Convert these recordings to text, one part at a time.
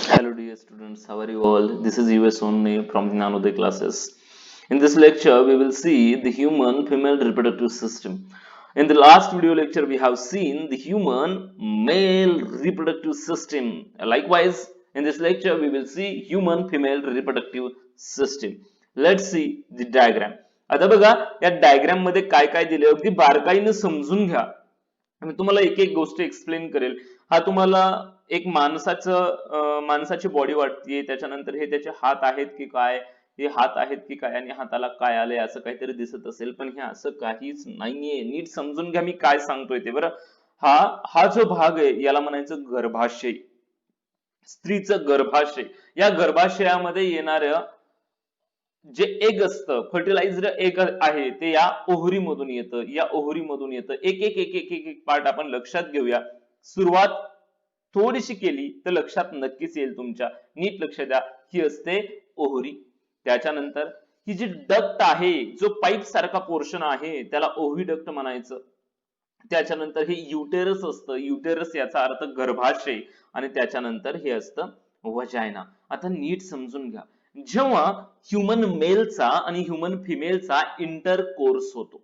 Hello dear students, how are you all? This is US only from Nanoday classes. In this lecture, we will see the human female reproductive system. In the last video lecture, we have seen the human male reproductive system. Likewise, in this lecture, we will see human female reproductive system. Let's see the diagram. आता बघा या diagram मध्ये काय काय दिले अगदी बारकाईने समजून घ्या. मी तुम्हाला एक एक गोष्ट एक्सप्लेन करेल. हा तुम्हाला एक माणसाची बॉडी वाटते, त्याच्यानंतर हे त्याचे हात आहेत की काय, हे हात आहेत की काय आणि हाताला काय आलंय असं काहीतरी दिसत असेल, पण हे असं काहीच नाहीये. नीट समजून घ्या मी काय सांगतोय ते बरं. हा हा जो भाग आहे याला म्हणायचं गर्भाशय, स्त्रीचं गर्भाशय. या गर्भाशयामध्ये येणाऱ्या जे एग असतं, फर्टिलाइज्ड एग आहे ते या ओहरी मधून येतं, या ओहरी मधून येतं. एक एक एक एक एक एक पार्ट आपण लक्षात घेऊया. सुरुवात थोडीशी केली तर लक्षात नक्कीच येईल तुमच्या. नीट लक्ष द्या. ही असते ओहरी. त्याच्यानंतर ही जी डक्ट आहे, जो पाईप सारखा पोर्शन आहे, त्याला ओव्हिडक्ट म्हणायचं. त्याच्यानंतर हे युटेरस असतं. युटेरस याचा अर्थ गर्भाशय आणि त्याच्यानंतर हे असतं वजायना. आता नीट समजून घ्या. जेव्हा ह्युमन मेलचा आणि ह्युमन फिमेलचा इंटरकोर्स होतो,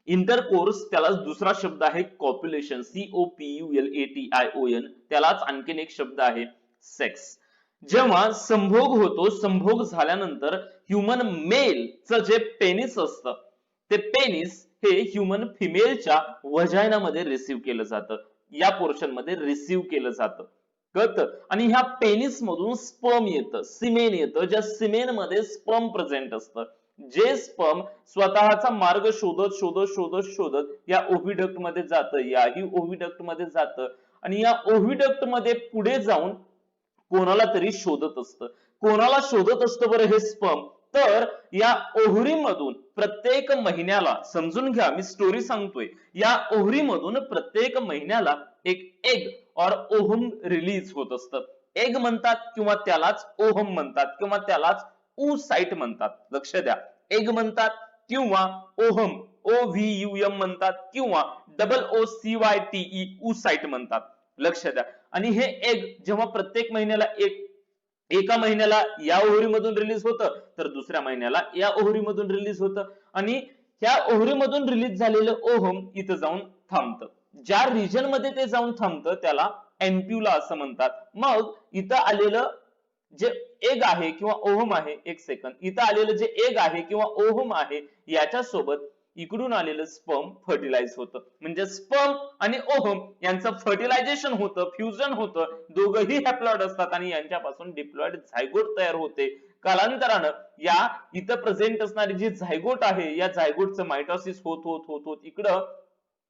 इंटरकोर्स त्यालाच दुसरा शब्द आहे कॉप्युलेशन, COPULATION. त्यालाच आणखीन एक शब्द आहे सेक्स. जेव्हा संभोग होतो, संभोग झाल्यानंतर ह्युमन मेलचं जे पेनिस असतं, ते पेनिस हे ह्युमन फिमेलच्या वजायनामध्ये रिसीव्ह केलं जातं, या पोर्शन मध्ये रिसीव्ह केलं जातं. कळतं? आणि ह्या पेनिस मधून स्पर्म येतं, सिमेन येतं. ज्या सिमेन मध्ये स्पर्म प्रेझेंट असतं, जे स्पर्म स्वतःचा मार्ग शोधत शोधत शोधत शोधत या ओव्हिडक्ट मध्ये जातं, याही ओव्हिडक्ट मध्ये जातं आणि या ओव्हिडक्ट मध्ये पुढे जाऊन कोणाला तरी शोधत असतं. कोणाला शोधत असतं बरं हे स्पर्म? तर या ओहरीमधून प्रत्येक महिन्याला, समजून घ्या मी स्टोरी सांगतोय, या ओहरीमधून प्रत्येक महिन्याला एक एग और ओहम रिलीज होत असतं. एग म्हणतात किंवा त्यालाच ओहम म्हणतात किंवा त्यालाच साइट म्हणतात. लक्ष द्या. एग म्हणतात किंवा ओहम OVUM म्हणतात किंवा OOCYTE साइट म्हणतात. लक्ष द्या. आणि हे एग जेव्हा प्रत्येक महिन्याला एका महिन्याला या ओहरीमधून रिलीज होतं, तर दुसऱ्या महिन्याला या ओहरीमधून रिलीज होतं आणि ह्या ओहरीमधून रिलीज झालेलं ओहम इथं जाऊन थांबतं. ज्या रिजन मध्ये ते जाऊन थांबतं त्याला एम्प्युला असं म्हणतात. मग इथं आलेलं जे एग आहे किंवा ओहम आहे, एक सेकंद, इथं आलेलं जे एग आहे किंवा ओहम आहे याच्या सोबत इकडून आलेलं स्पर्म फर्टिलाइज होतं. म्हणजे स्पर्म आणि ओहम यांचं फर्टिलायझेशन होतं, फ्युजन होतं. दोघंही हॅप्लॉइड असतात आणि यांच्यापासून डिप्लॉइड झायगोट तयार होते. कालांतरानं या इथं प्रेझेंट असणारी जी झायगोट आहे, या झायगोटचं मायटॉसिस होत होत होत होत इकडं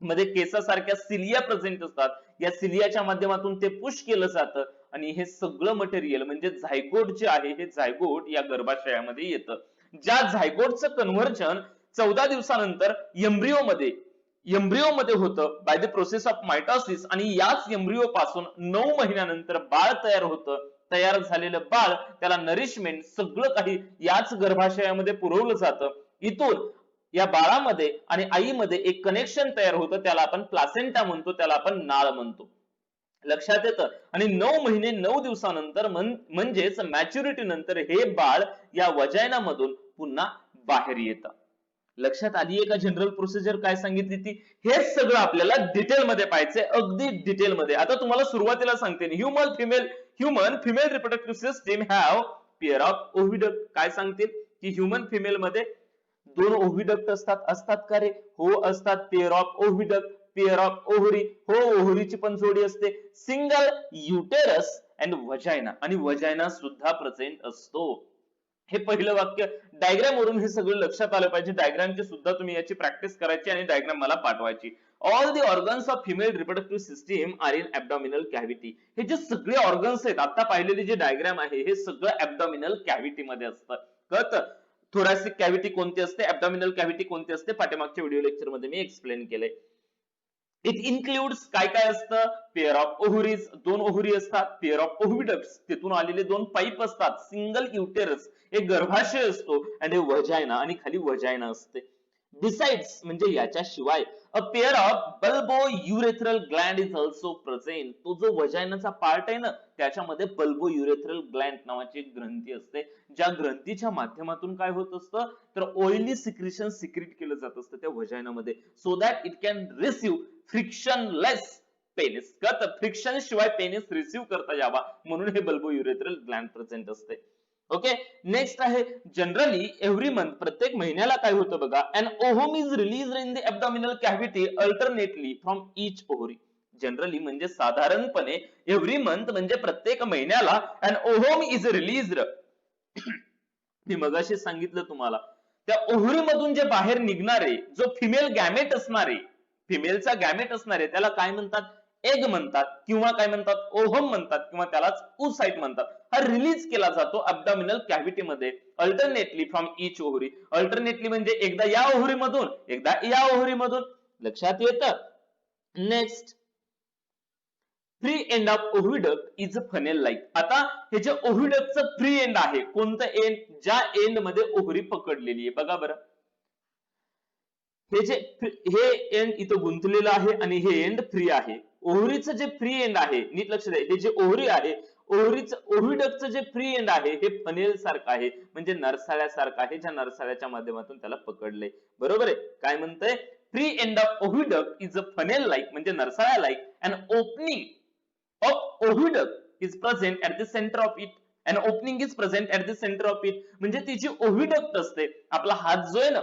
मध्ये केसासारख्या सिलिया प्रेझेंट असतात. या सिलियाच्या माध्यमातून ते पुश केलं जातं आणि हे सगळं मटेरियल म्हणजे झायगोट जे आहे, हे झायगोट या गर्भाशयामध्ये येतं. ज्या झायगोटचं कन्व्हर्जन 14 दिवसानंतर एम्ब्रिओ मध्ये होतं by the process of mitosis आणि याच एम्ब्रिओ पासून 9 महिन्यानंतर बाळ तयार होतं. तयार झालेलं बाळ, त्याला नरिशमेंट सगळं काही याच गर्भाशयामध्ये पुरवलं जातं. इथून या बाळामध्ये आणि आईमध्ये एक कनेक्शन तयार होतं, त्याला आपण प्लासेंटा म्हणतो, त्याला आपण नाळ म्हणतो. लक्षात येतं? आणि 9 महिने 9 दिवसानंतर म्हणजेच मॅच्युरिटी नंतर हे बाळ या वजायना मधून पुन्हा बाहेर येतं. लक्षात आलीये का जनरल प्रोसिजर काय सांगितली ती? हे सगळं आपल्याला डिटेल मध्ये पाहायचंय, अगदी डिटेल मध्ये. आता तुम्हाला सुरुवातीला सांगते, human female reproductive system have pair of oviduct. काय सांगतील की ह्युमन फिमेल मध्ये दोन ओव्हिडक्ट असतात. असतात का रे? हो असतात. Pair of oviduct, pair of ovary. हो, ओव्हरीची पण जोडी असते. सिंगल युटेरस अँड वजायना, आणि वजायना सुद्धा प्रेझेंट असतो. हे पहिलं वाक्य. डायग्राम वरून हे सगळं लक्षात आलं पाहिजे. डायग्रामची सुद्धा तुम्ही याची प्रॅक्टिस करायची आणि डायग्राम मला पाठवायची. All the organs of female reproductive system are in abdominal cavity. हे जे सगळे ऑर्गन्स आहेत, आता पाहिलेली जे डायग्राम आहे, हे सगळं ऍब्डॉमिनल कॅव्हिटी मध्ये असतं. कळतं? थोरॅसिक कॅव्हिटी कोणती असते, ऍब्डॉमिनल कॅव्हिटी कोणती असते, पाठीमागच्या व्हिडिओ लेक्चर मध्ये मी एक्सप्लेन केलंय. इट इन्क्लुड्स काय काय असतं? पेअर ऑफ ओव्हरीज, दोन ओव्हरी असतात. पेअर ऑफ ओव्हिडक्ट्स, तिथून आलेले दोन पाईप असतात. सिंगल युटेरस, एक गर्भाशय असतो आणि वजायना, आणि खाली वजायना असते. Besides म्हणजे याच्याशिवाय a pair of bulbourethral gland is also present. तो जो वजायनाचा पार्ट आहे ना त्याच्यामध्ये bulbourethral gland नावाची एक ग्रंथी असते, ज्या ग्रंथीच्या माध्यमातून काय होत असतं तर ऑइली सिक्रेशन सिक्रेट केलं जात असतं त्या वजायनामध्ये, so that it can receive frictionless penis. तर फ्रिक्शन शिवाय पेनिस रिसीव्ह करता यावा म्हणून हे bulbourethral gland प्रेझेंट असते. ओके, नेक्स्ट आहे जनरली एव्हरी मंथ, प्रत्येक महिन्याला काय होतं बघा, an ovum is released in the abdominal cavity alternately from each ovary. Generally म्हणजे साधारणपणे एव्हरी मंथ म्हणजे प्रत्येक महिन्याला an ovum is released. मी मगाशी सांगितलं तुम्हाला त्या ओव्हरी मधून जे बाहेर निघणारे जो फिमेल गॅमेट असणारे, फिमेलचा गॅमेट असणारे त्याला काय म्हणतात, एग म्हणतात किंवा काय म्हणतात ओव्हम म्हणतात किंवा त्यालाच oocyte म्हणतात. हा रिलीज केला जातो अब्डॉमिनल कॅव्हिटी मध्ये alternately from each ovary. Alternately म्हणजे एकदा या ओव्हरी मधून एकदा या ओव्हरी मधून, लक्षात येतं. Next, free end of oviduct is funnel like. आता हे जे ओव्हिडक्टचं फ्री एंड आहे, कोणतं एंड, ज्या एंड मध्ये ओव्हरी पकडलेली आहे, बघा बरं हे एंड इथं गुंतलेलं आहे आणि हे एंड फ्री आहे. ओव्हरीचं जे फ्री एंड आहे, नीट लक्ष द्या, हे जे ओव्हरी आहे ओव्हिडक्टचं जे फ्री एंड आहे हे फनेल सारखं आहे, म्हणजे नरसाळ्यासारखं आहे, ज्या नरसाळ्याच्या माध्यमातून त्याला पकडलंय. बरोबर आहे, काय म्हणतंय, free end of oviduct is a funnel like म्हणजे नरसाळ्या like, and opening of oviduct is present at the center of it. An opening is present at the center of it. म्हणजे ती जी ओव्हिडक्ट असते, आपला हात जो आहे ना,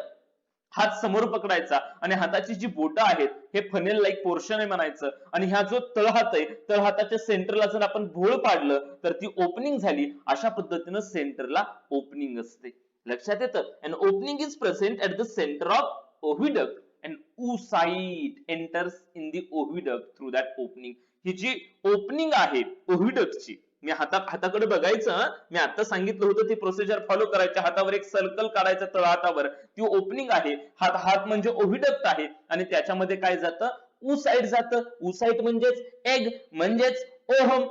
हात समोर पकडायचा आणि हाताची जी बोटं आहेत हे फनेल लाईक पोर्शन आहे म्हणायचं, आणि हा जो तळहात आहे तळहाताच्या सेंटरला जर आपण भोळ पाडलं तर ती ओपनिंग झाली. अशा पद्धतीनं सेंटरला ओपनिंग असते. लक्षात येतं. An opening is present at the center of oviduct and oocyte enters in the oviduct through that opening. ही जी ओपनिंग आहे ओव्हिडक्टची, मी हाताकडे बघायचं, मी आता सांगितलं होतं ती प्रोसिजर फॉलो करायची, हातावर एक सर्कल काढायचं तळहातावर, ती ओपनिंग आहे, हात म्हणजे ओव्हिडक्ट आहे आणि त्याच्यामध्ये काय जातं, oocyte जातं. oocyte म्हणजेच एग म्हणजेच ओव्हम.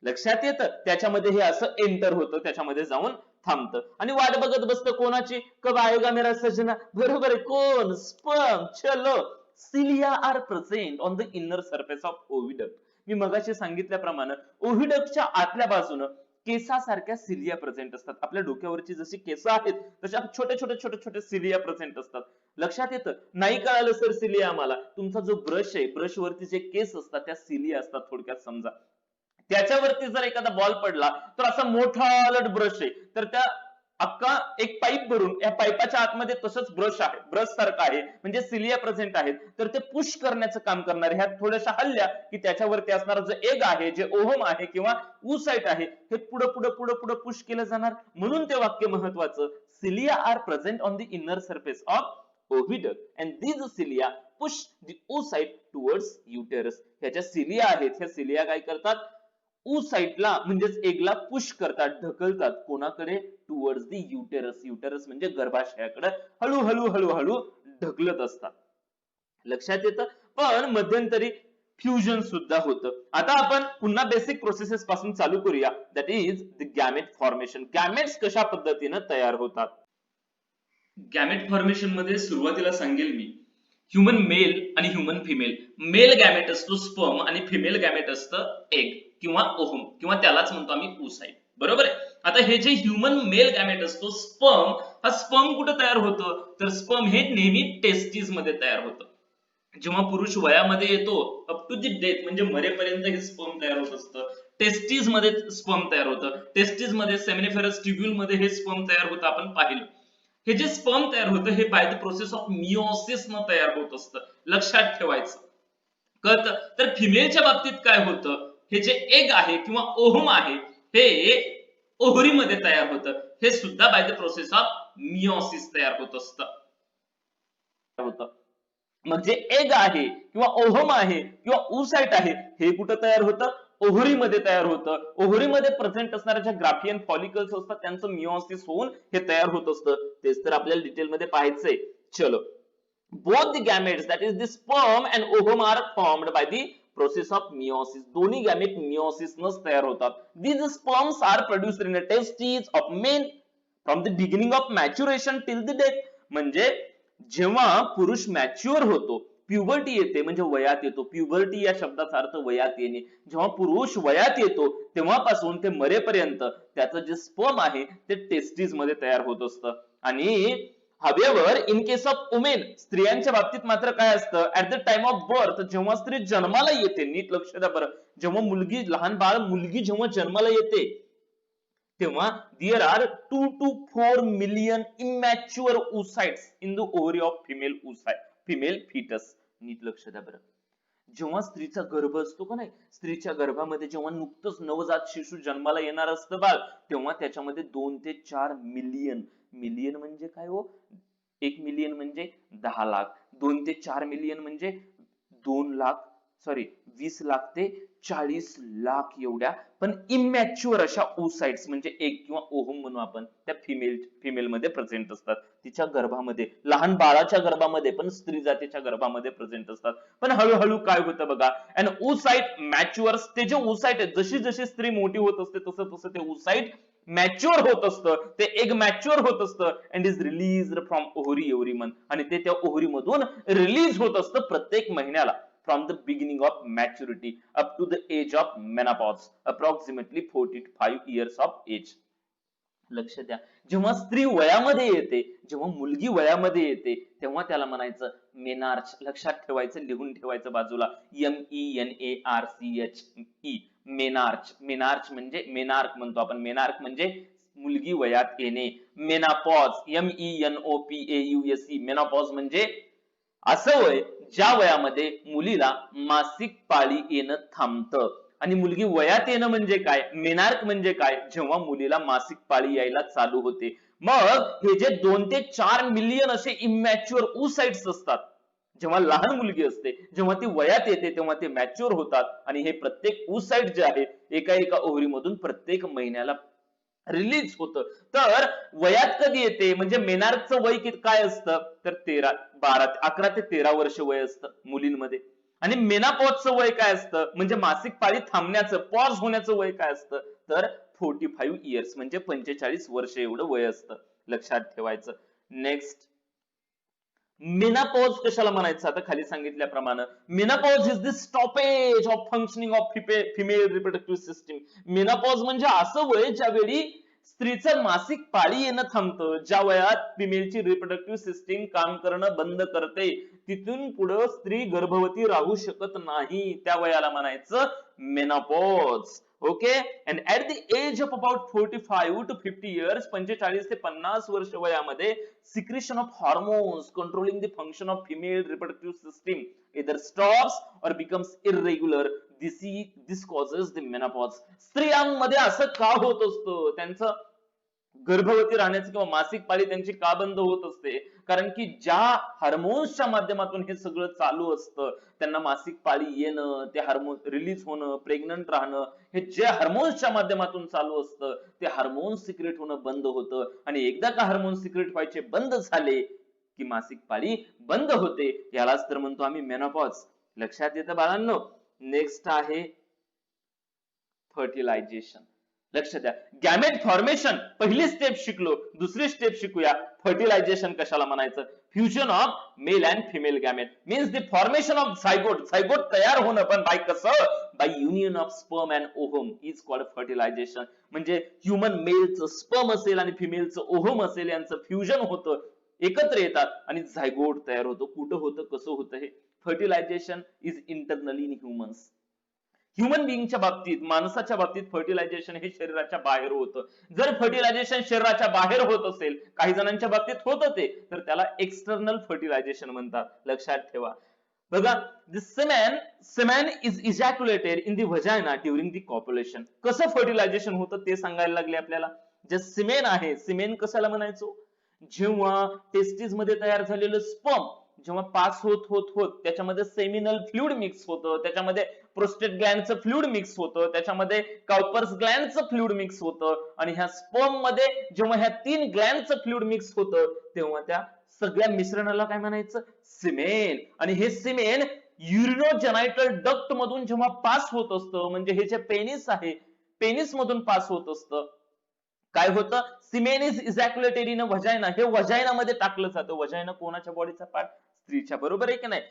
लक्षात येतं. त्याच्यामध्ये हे असं एंटर होतं, त्याच्यामध्ये जाऊन थांबतं आणि वाट बघत बसतं कोणाची, कब आएगा मेरा सजना. बरोबर आहे, कोण, स्पर्म. चलो, cilia are present on the inner surface of oviduct. मी मगाशी सांगितल्याप्रमाणे ओव्हिडक्टच्या आतल्या बाजूनं केसासारख्या सिलिया प्रेझेंट असतात. आपल्या डोक्यावरची जशी केस आहेत तशा छोटे सिलिया प्रेझेंट असतात. लक्षात येतं. नाही कळालं सर सिलिया आम्हाला, तुमचा जो ब्रश आहे, ब्रश वरती जे केस असतात त्या सिलिया असतात, थोडक्यात समजा. त्याच्यावरती जर एखादा बॉल पडला तर असा मोठा अलट ब्रश आहे, तर त्या अख्खा एक पाईप भरून या पाईपाच्या आतमध्ये तसंच ब्रश आहे, ब्रश सारखं आहे, म्हणजे सिलिया प्रेझेंट आहेत, तर ते पुश करण्याचं काम करणार. ह्या थोड्याशा हल्ल्या की त्याच्यावरती असणारा जो एग आहे, जे ओव्हम आहे किंवा oocyte आहे, हे पुढे पुश केलं जाणार. म्हणून ते वाक्य महत्वाचं, cilia are present on the inner surface of oviduct and these cilia push the oocyte towards uterus. ह्याच्या सिलिया आहेत, ह्या सिलिया काय करतात, oocyteला म्हणजेच एगला पुश करतात, ढकलतात, कोणाकडे, टुवर्ड्स द युटेरस. युटेरस म्हणजे गर्भाशयाकडे हळू ढकलत असतात. लक्षात येतं. पण मध्यंतरी फ्युजन सुद्धा होतं. आता आपण पुन्हा बेसिक प्रोसेसेस पासून चालू करूया, that is the gamete formation. Gametes कशा पद्धतीने तयार होतात. गॅमेट फॉर्मेशन मध्ये सुरुवातीला सांगेल मी, ह्युमन मेल आणि ह्युमन फिमेल. मेल गॅमेट असतो स्पर्म आणि फिमेल गॅमेट असतं एग किंवा ओव्हम किंवा त्यालाच म्हणतो आम्ही oocyte. बरोबर आहे. आता हे जे ह्युमन मेल गॅमेट असतो स्पर्म, हा स्पर्म कुठे तयार होतो, तर स्पर्म हे नेहमी टेस्टिस मध्ये तयार होतं. जेव्हा पुरुष वयामध्ये येतो, अप टू द डेथ म्हणजे मरेपर्यंत हे स्पर्म तयार होत असतं. टेस्टिस मध्ये स्पर्म तयार होतं. टेस्टिस मध्ये सेमिनिफेरस ट्युब्यूल मध्ये हे स्पर्म तयार होतं, आपण पाहिलं. हे जे स्पर्म तयार होतं हे by the process of meiosis न तयार होत असतं. लक्षात ठेवायचं. कळतं. तर फिमेलच्या बाबतीत काय होतं, हे जे एग आहे किंवा ओव्हम आहे हे ओव्हरीमध्ये तयार होतं. हे सुद्धा by the process of meiosis तयार होत असतं. मग जे एग आहे किंवा ओव्हम आहे किंवा oocyte आहे हे कुठं तयार होतं, ओव्हरीमध्ये तयार होतं. ओव्हरीमध्ये प्रेझेंट असणाऱ्या ज्या ग्राफियन फॉलिकल्स असतात त्यांचं मियोसिस होऊन हे तयार होत असतं. तेच तर आपल्याला डिटेलमध्ये पाहायचंय. चलो, both the gametes, that is the sperm and ovum, are formed by the process of meiosis. दोन्ही गॅमेट meiosis नच तयार होतात. These sperms are produced in the testes of men from the beginning of maturation till the death. म्हणजे जेव्हा पुरुष mature होतो, puberty येते म्हणजे वयात येतो, प्युबर्टी या शब्दाचा अर्थ वयात येणे, जेव्हा पुरुष वयात येतो तेव्हापासून ते मरेपर्यंत त्याचं जे स्पर्म आहे ते टेस्टिस मध्ये तयार होत असतं. आणि however in case of women, स्त्रियांच्या बाबतीत मात्र काय असतं, at the time of birth, जेव्हा स्त्री जन्माला येते, नीट लक्ष द्या बरं, जेव्हा मुलगी, लहान बाळ, मुलगी जेव्हा जन्माला येते तेव्हा there R 2 to 4 million immature oocytes in the ovary of female fetus. नीट लक्ष द्या बरं, जेव्हा स्त्रीचा गर्भ असतो का नाही, स्त्रीच्या गर्भामध्ये जेव्हा नुकतंच नवजात शिशु जन्माला येणार असतं बाळ, तेव्हा त्याच्यामध्ये 2 ते 4 मिलियन, मिलियन म्हणजे काय हो, 1 मिलियन म्हणजे 10 लाख, 2 ते 4 मिलियन म्हणजे 2 लाख, सॉरी 20 लाख ते 40 लाख एवढ्या पण इमॅच्युअर अशा ओसाइट्स म्हणजे एग किंवा ओहम म्हणू आपण, त्या फिमेल मध्ये प्रेझेंट असतात, तिच्या गर्भामध्ये, लहान बाळाच्या गर्भामध्ये पण स्त्री जातीच्या गर्भामध्ये प्रेझेंट असतात. पण हळूहळू काय होतं बघा, अँड ओसाइट मॅच्युअर्स, ते जे ओसाइट आहे, जशी जशी स्त्री मोठी होत असते तसं तसं ते ओसाइट मॅच्युअर होत असतं, ते एग मॅच्युअर होत असतं, and is release from ovary every month, आणि ते त्या ओव्हरी मधून रिलीज होत असतं प्रत्येक महिन्याला, from the beginning of maturity up to the age of menopause, approximately 45 years of age. लक्ष द्या, जेव्हा स्त्री वयामध्ये येते, जेव्हा मुलगी वयामध्ये येते, तेव्हा त्याला म्हणायचं मेनार्च. लक्षात ठेवायचं, लिहून ठेवायचं बाजूला, MENARCHE, मेनार्च. मेनार्च म्हणजे मेनार्क म्हणतो आपण, मेनार्क म्हणजे मुलगी वयात येणे. मेनापॉज, MENOPAUSE, मेनापॉज म्हणजे असं वय ज्या वयामध्ये मुलीला मासिक पाळी येणं थांबतं. आणि मुलगी वयात येणं म्हणजे काय, मेनार्क म्हणजे काय, जेव्हा मुलीला मासिक पाळी यायला चालू होते. मग हे जे 2 ते 4 मिलियन असे इमॅच्युअर oocytes असतात, जेव्हा लहान मुलगी असते, जेव्हा ती वयात येते तेव्हा ते मॅच्युअर होतात, आणि हे प्रत्येक oocyte जे आहे एका एका ओव्हरी मधून प्रत्येक महिन्याला रिलीज होतं. तर वयात कधी येते म्हणजे मेनार्कचं वय काय असतं, तर 11 ते 13 वर्ष वय असतं मुलींमध्ये. आणि मेनापॉजचं वय काय असतं म्हणजे मासिक पाळी थांबण्याचं, पॉज होण्याचं वय काय असतं, तर 45 इयर्स म्हणजे 45 वर्ष एवढं वय असतं. लक्षात ठेवायचं. नेक्स्ट, मेनापॉज कशाला म्हणायचं, आता खाली सांगितल्याप्रमाणे menopause is the stoppage of functioning of female reproductive system. Menopause म्हणजे असं वय ज्यावेळी स्त्रीचं मासिक पाळी येणं थांबतं, ज्या वयात फिमेलची रिप्रोडक्टिव्ह सिस्टीम काम करणं बंद करते, तिथून पुढे स्त्री गर्भवती राहू शकत नाही, त्या वयाला म्हणायचं menopause. Okay, and at the age of about 45 to 50 years, 45 ते 50 वर्ष वयामध्ये, secretion of hormones controlling the function of female reproductive system either stops or becomes irregular. This causes the menopause. स्त्रियांमध्ये असं का होत असतं, त्यांचं गर्भवती राहण्याची किंवा मासिक पाळी त्यांची का बंद होत असते, कारण की ज्या हार्मोन्सच्या माध्यमातून हे सगळं चालू असतं, त्यांना मासिक पाळी येणं, ते हार्मोन रिलीज होणं, प्रेग्नंट राहणं, हे जे हार्मोन्सच्या माध्यमातून चालू असतं, ते हार्मोन्स सिक्रेट होणं बंद होतं, आणि एकदा का हार्मोन्स सिक्रेट व्हायचे बंद झाले की मासिक पाळी बंद होते, यालाच तर म्हणतो आम्ही मेनोपॉज. लक्षात येतं बाळांनो. नेक्स्ट आहे फर्टिलायझेशन. लक्ष द्या, गॅमेट फॉर्मेशन पहिली स्टेप शिकलो, दुसरी स्टेप शिकूया फर्टिलायझेशन कशाला म्हणायचं. Fusion of male and female gamete means the formation of zygote. Zygote तयार होणं, पण बाय कसं, by union of sperm and ovum is called fertilisation. म्हणजे ह्युमन मेलचं स्पर्म असेल आणि फिमेलचं ओव्हम असेल, यांचं फ्युजन होतं, एकत्र येतात आणि झायगोट तयार होतो. कुठं होतं, कसं होतं हे fertilisation is internally in humans. Human बिंगच्या बाबतीत, माणसाच्या बाबतीत फर्टिलायझेशन हे शरीराच्या बाहेर होतं. जर फर्टिलायझेशन शरीराच्या बाहेर होत असेल, काही जणांच्या बाबतीत होतं ते, तर त्याला एक्सटर्नल फर्टिलायझेशन म्हणतात. लक्षात ठेवा. बघा, the semen is ejaculated in the vagina during the copulation. कसं फर्टिलायझेशन होतं ते सांगायला लागले आपल्याला. जे सिमेन आहे, सिमेन कशाला म्हणायचो, जेव्हा टेस्टिस मध्ये तयार झालेलं स्पर्म जेव्हा पास होत होत होत त्याच्यामध्ये सेमिनल फ्लुइड मिक्स होतं, त्याच्यामध्ये प्रोस्टेट ग्लँडचं फ्लुइड मिक्स होतं, त्याच्यामध्ये काउपर्स ग्लँडचं फ्लुइड मिक्स होतं, आणि ह्या स्पर्म मध्ये जेव्हा ह्या 3 ग्लँडचं फ्लुइड मिक्स होतं, तेव्हा त्या सगळ्या मिश्रणाला काय म्हणायचं, सिमेन. आणि हे सिमेन युरिनोजेनायटल डक्ट मधून जेव्हा पास होत असतं, म्हणजे हे जे पेनिस आहे, पेनिस मधून पास होत असतं, काय होतं, सिमेन इज इजॅक्युलेटेड इन व्हजायना, हे व्हजायना मध्ये टाकलं जातं. व्हजायना कोणाच्या बॉडीचा पार्ट? स्त्रीच्या, बरोबर आहे की नाही?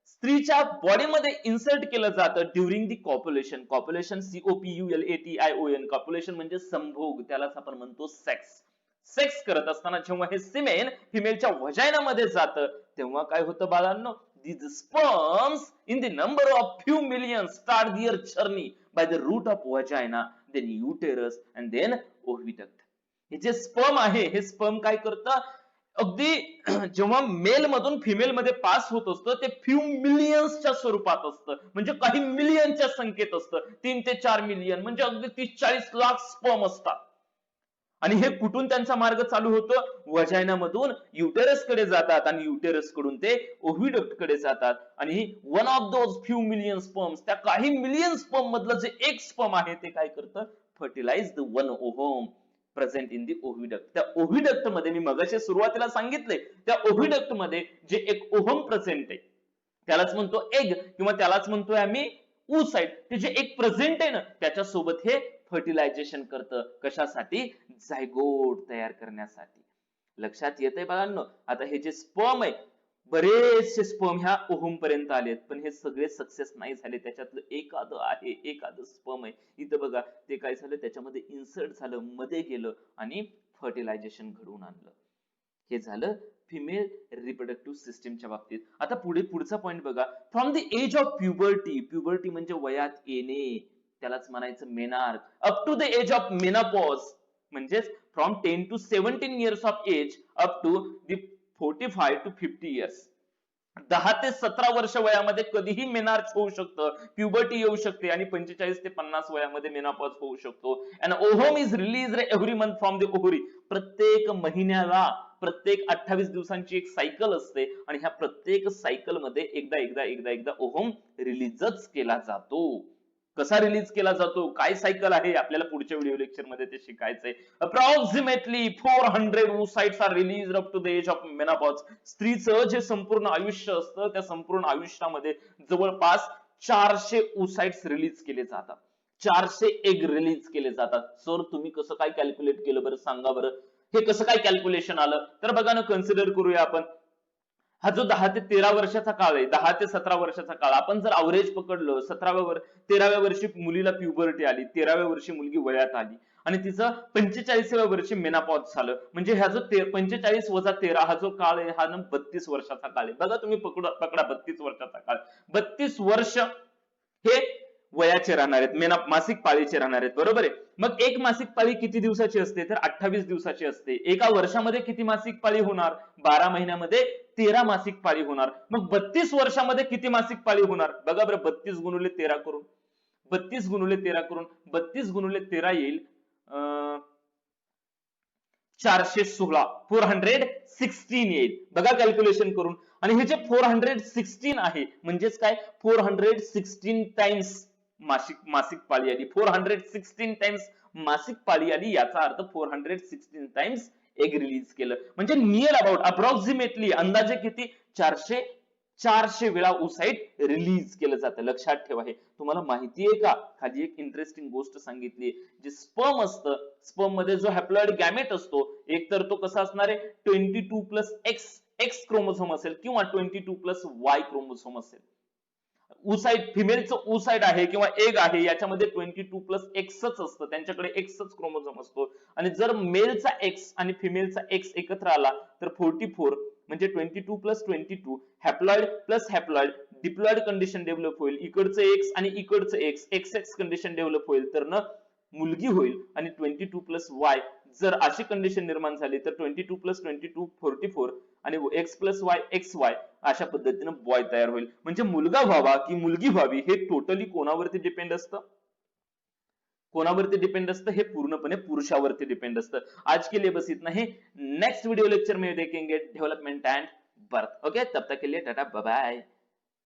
स्त्रीच्या बॉडीमध्ये इन्सर्ट केलं जातं ड्युरिंग दी कॉप्युलेशन. कॉप्युलेशन COPULATION, कॉप्युलेशन म्हणजे संभोग, त्यालाच आपण म्हणतो सेक्स. सेक्स करत असताना जेव्हा हे सिमेन फिमेलच्या व्हजायनामध्ये जातं, तेव्हा काय होतं बाळांनो? These sperms in the number of few millions start their journey by the root of vagina, then uterus and then oviduct. हे जे स्पर्म आहे, हे स्पर्म काय करतं? अगदी जेव्हा मेल मधून फिमेल मध्ये पास होत असतं, ते फ्यू मिलियन्सच्या स्वरूपात असतं, म्हणजे काही मिलियनच्या संख्येत असतं. 3 ते 4 मिलियन म्हणजे अगदी 30-40 लाख स्पर्म असतात. आणि हे कुठून त्यांचा मार्ग चालू होतो? व्हजायना मधून युटेरस कडे जातात आणि युटेरस कडून ते ओव्हिडक्ट कडे जातात. आणि one of those few million sperms, त्या काही मिलियन स्पर्म मधलं जे एक स्पर्म आहे ते काय करतं? Fertilise the one ovum present in the oviduct. त्या ओव्हिडक्ट मध्ये मी मगाशी सुरुवातीला सांगितले, त्या ओव्हिडक्ट मध्ये जे एक ओव्हम प्रेझेंट आहे, त्यालाच म्हणतो एग, किंवा त्यालाच म्हणतोय आम्ही oocyte. ते जे एक प्रेझेंट आहे ना, त्याच्यासोबत हे फर्टिलायझेशन करतं. कशासाठी? झायगोट तयार करण्यासाठी. लक्षात येतंय बाळांनो? आता हे जे स्पर्म आहे, बरेचसे स्पर्म ह्या ओव्हम पर्यंत आलेत, पण हे सगळे सक्सेस नाही झाले. त्याच्यातलं एखादं स्पर्म आहे, इथं बघा, ते काय झालं, त्याच्यामध्ये इन्सर्ट झालं, मध्ये गेलं आणि फर्टिलायझेशन घडवून आणलं. हे झालं फिमेल रिप्रोडक्टिव्ह सिस्टीमच्या बाबतीत. आता पुढचा पॉइंट बघा, from the age of puberty. Puberty म्हणजे वयात येणे, त्यालाच म्हणायचं menarche. Up to the age of menopause, म्हणजेच from 10 to 17 years of age up to the 45 to 50 years. 10 ते 17 वर्ष वयामध्ये कधीही मेनार्क होऊ शकतं, प्युबर्टी येऊ शकते, आणि 45 ते 50 वयामध्ये मेनोपॉज होऊ शकतो. And ovum is released every month from the ovary. प्रत्येक महिन्याला, प्रत्येक 28 दिवसांची एक सायकल असते, आणि ह्या प्रत्येक सायकल मध्ये एकदा ओव्हम रिलीजच केला जातो. कसा रिलीज केला जातो, काय सायकल आहे, आपल्याला पुढच्या व्हिडिओ लेक्चर मध्ये ते शिकायचंय. Approximately 400 oocytes are released up to the age of menopause. स्त्रीचं जे संपूर्ण आयुष्य असतं, त्या संपूर्ण आयुष्यामध्ये जवळपास 400 oocytes रिलीज केले जातात. 400 एग रिलीज केले जातात. सर तुम्ही कसं काय कॅल्क्युलेट केलं बरं, सांगा बरं, हे कसं काय कॅल्क्युलेशन आलं? तर बघा ना, कन्सिडर करूया आपण, हा जो 10 ते 13 वर्षाचा काळ आहे, 10 ते 17 वर्षाचा काळ, आपण जर अवरेज पकडलं, 13व्या वर्षी मुलीला प्युबर्टी आली, 13व्या वर्षी मुलगी वयात आली, आणि तिचं 45व्या वर्षी मेनोपॉज झालं, म्हणजे हा जो 45 वजा 13 हा जो काळ आहे, हा 32 वर्षाचा काळ आहे. बघा तुम्ही पकडा 32 वर्षाचा काळ. 32 वर्ष हे वयाचे राहणार आहेत, मासिक पाळीचे राहणार आहेत, बरोबर आहे. मग एक मासिक पाळी किती दिवसाची असते? तर 28 दिवसाची असते. एका वर्षामध्ये किती मासिक पाळी होणार? 12 महिन्यामध्ये 13 मासिक पाळी होणार. मग 32 वर्षामध्ये किती मासिक पाळी होणार? बघा बरं, 32 गुणिले 13 करून, 32 गुणिले 13 करून, 32 गुणिले 13 येईल 416, 416 येईल. बघा कॅल्क्युलेशन करून. आणि हे जे 416 आहे, म्हणजेच काय, 416 टाइम्स मासिक पाळी आली, 416 टाइम्स मासिक पाळी आली, याचा अर्थ 416 टाइम्स एग रिलीज केलं. म्हणजे नियर अबाउट, अप्रॉक्सिमेटली, अंदाजे किती? 400 वेळा oocyte रिलीज केलं जातं. लक्षात ठेवा. हे तुम्हाला माहितीये का? खाली एक इंटरेस्टिंग गोष्ट सांगितली, जे स्पर्म असतं, स्पर्म मध्ये जो हॅप्लॉइड गॅमेट असतो, एक तर तो कसा असणार आहे, 22+X क्रोमोझोम असेल, किंवा 22+Y क्रोमोझोम असेल. oocyte, फिमेलचं oocyte आहे किंवा एग आहे, याच्यामध्ये 22+Xच असतं, त्यांच्याकडे Xच क्रोमोझोम असतो. आणि जर मेलचा X आणि फिमेलचा X एकत्र आला तर 44, म्हणजे 22+22, haploid plus haploid, diploid condition develop होईल. इकडचं X आणि इकडचं X, XX कंडिशन डेव्हलप होईल, तर ना मुलगी होईल. आणि 22+Y, जर अशी कंडिशन निर्माण झाली तर 22+22 44, आणि X+Y XY, अशा पद्धतीने बॉय तयार होईल. म्हणजे मुलगा व्हावा की मुलगी व्हावी, हे टोटली कोणावरती डिपेंड असतं? कोणावरती डिपेंड असतं? हे पूर्णपणे पुरुषावरती डिपेंड असतं. आज के लिए बस इतना ही. नेक्स्ट वीडियो लेक्चर में देखेंगे डेवलपमेंट एंड बर्थ. ओके, तब तक के लिए टाटा, बाय बाय.